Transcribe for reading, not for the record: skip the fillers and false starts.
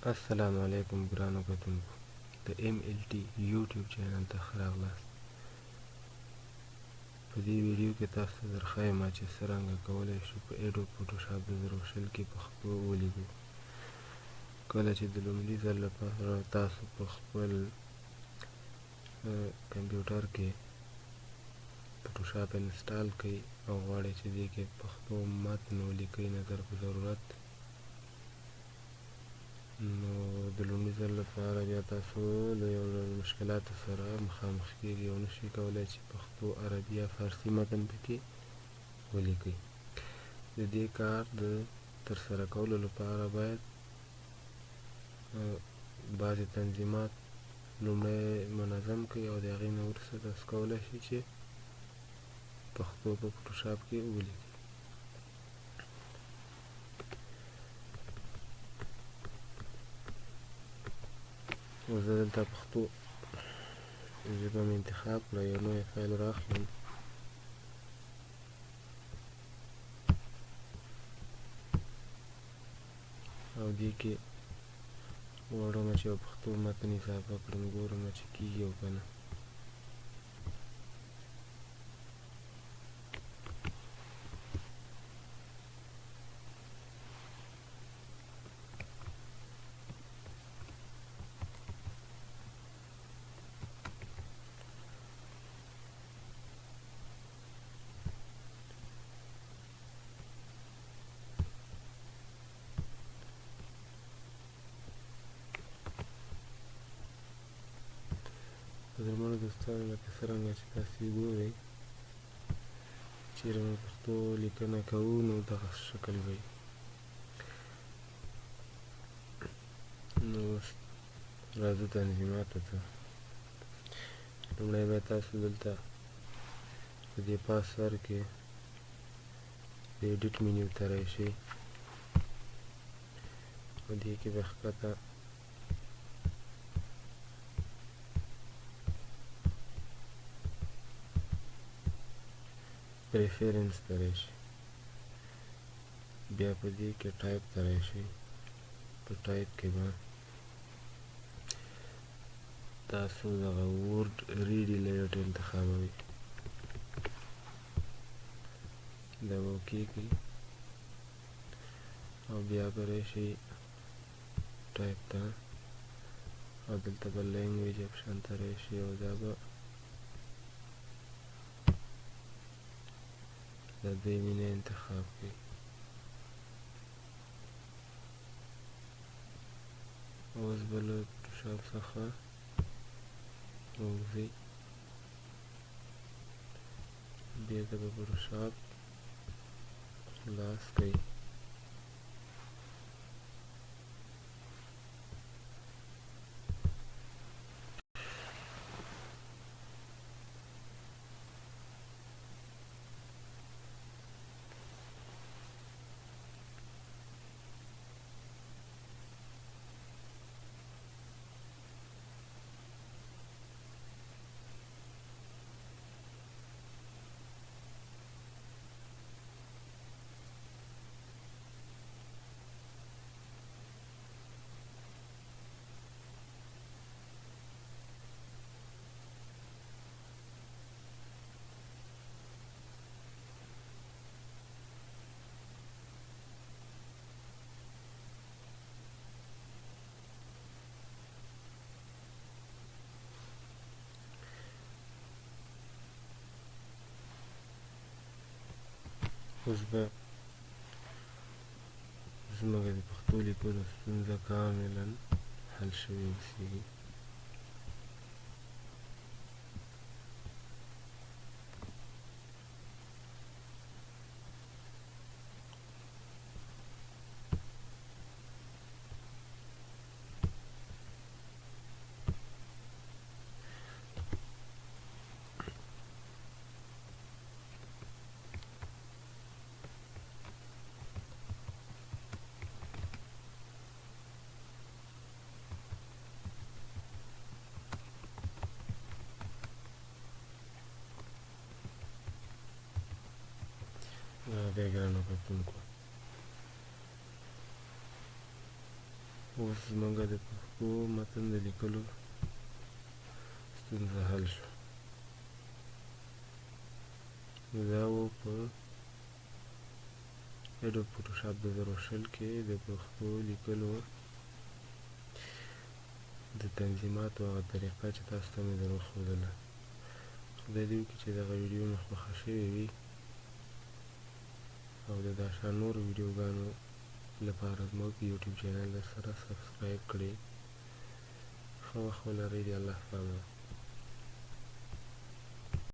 السلام علیکم ګرانو کتونکو د ایم ال ټي یوټیوب چینل ته ښه راغلاست. په دې ویډیو کې تاسو ته درښایم چې څرنګه کولی شو په ایډوب فوټوشاپ 2020 کې پښتو ولیکو. کله چې د لومړي ځل لپاره تاسو په خپل کمپیوټر کې فوټوشاپ انسټال کړئ او غواړئ چې دې کې پښتو متن ولیکئ نو په ضرورت نو د لومړي ځل لپاره بیا تاسو له یو ډول مشکلاتو سره مخامخ کیږئ او نشئ کولی چې پښتو، عربي یا فارسي متن پکې ولیکئ. د دې کار د ترسره کولو لپاره باید بعضې تنظیمات لومړی منظم کړئ او د هغې نه وروسته تاسو کولی شئ چې پښتو په فوټوشاپ کې ولیکئ. اوس زه دلته پښتو ژبه مې انتخاب کړه، یو نوی فایل راخلم او دې کې غواړم چې یو پښتو متن اضافه کړم، ګورم چې کېږي او که نه. قدرمنو دوستانو، لکه څرنګه چې تاسې ګورئ چیرې مو پښتو لیکنه کوو نو دغه شکل به وي. نو اوس راځو تنظیماتو ته. لومړی باید تاسو دلته په دې پاس سر کې د ایډیټ منیو ته راشئ او دې کې به ښکته پریفرنس ته راشئ، بیا په دې کې ټایپ ته راشئ. په ټایپ کې به تاسو دغه ورډ ریډي لیوټ انتخابوئ، دا به اوکې کړئ او بیا به راشئ ټایپ ته او دلته به لینګویج اپشن ته راشئ او دا به د دوی مینه انتخاب کړئ. اوس به له فوټوشاپ څخه ووځئ، بېرته به فوټوشاپ خلاص کړئ. اوس به زموږ د پښتو لیکلو ستونزه کاملا حل شوې اوسېږي. بیا ګرانو کتونکو، اوس زمونږ د پښتو متن د لیکلو ستونزه حل شو. دا و په ایډوب فوټوشاپ 2020 کې د پښتو لیکلو د تنظیماتو هغه طریقه چې تاسو ته مې در وښودله. خدای دې وکړي چې دغه ویډیو مې خوښه شوې وي او د دا شان نورو ویډیوګانو لپاره زموږ یوټیوب چینل در سره سبسکرایب کړئ. ښه وخت ولرئ. د الله په امان.